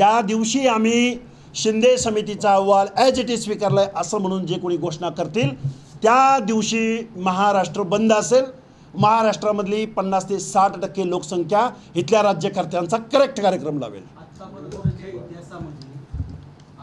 त्या दिवशी आम्ही शिंदे समितीचा अहवाल ॲज इट इज स्वीकारलाय असं म्हणून जे कोणी घोषणा करतील त्या दिवशी महाराष्ट्र बंद असेल. महाराष्ट्रामधली 50 ते 60% लोकसंख्या इथल्या राज्यकर्त्यांचा करेक्ट कार्यक्रम लावेल. आतापर्यंतच्या इतिहासामध्ये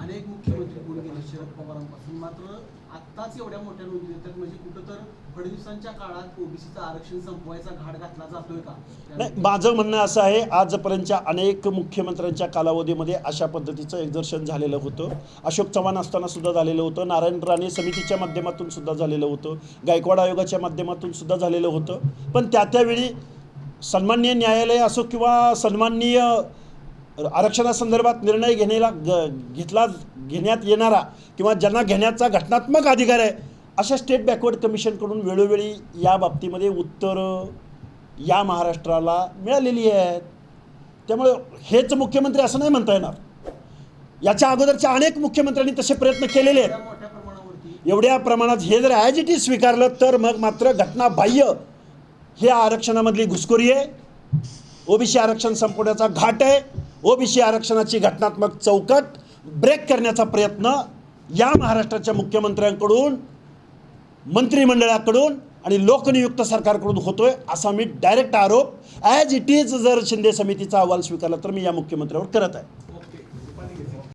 अनेक मुख्यमंत्री कोण गेले शरद पवारांपासून, मात्र आत्ताच एवढ्या मोठ्या नोंदी देतात म्हणजे कुठं तर फडणवीसांच्या काळात ओबीसीचं आरक्षण संपवायचा घाट घातला जातोय का? नाही, माझं म्हणणं असं आहे, आजपर्यंतच्या अनेक मुख्यमंत्र्यांच्या कालावधीमध्ये अशा पद्धतीचं एक्झर्शन झालेलं होतं. अशोक चव्हाण असताना सुद्धा झालेलं होतं, नारायण राणे समितीच्या माध्यमातून सुद्धा झालेलं होतं, गायकवाड आयोगाच्या माध्यमातून सुद्धा झालेलं होतं. पण त्यावेळी सन्माननीय न्यायालय असो किंवा सन्माननीय आरक्षणासंदर्भात निर्णय घेण्यात येणारा किंवा ज्यांना घेण्याचा घटनात्मक अधिकार आहे अशा स्टेट बॅकवर्ड कमिशनकडून वेळोवेळी या बाबतीमध्ये उत्तरं या महाराष्ट्राला मिळालेली आहेत. त्यामुळे हेच मुख्यमंत्री असं नाही म्हणता येणार. याच्या अगोदरच्या अनेक मुख्यमंत्र्यांनी तसे प्रयत्न केलेले आहेत. एवढ्या प्रमाणात हे जर ॲज इट इज स्वीकारलं तर मग मात्र घटनाबाह्य हे आरक्षणामधली घुसखोरी आहे. ओबीसी आरक्षण संपवण्याचा घाट आहे. ओबीसी आरक्षणाची घटनात्मक चौकट ब्रेक करण्याचा प्रयत्न या महाराष्ट्राच्या मुख्यमंत्र्यांकडून, मंत्रिमंडळाकडून आणि लोकनियुक्त सरकारकडून होतोय असा मी डायरेक्ट आरोप ॲज इट इज जर शिंदे समितीचा अहवाल स्वीकारला तर मी या मुख्यमंत्र्यावर करत आहे.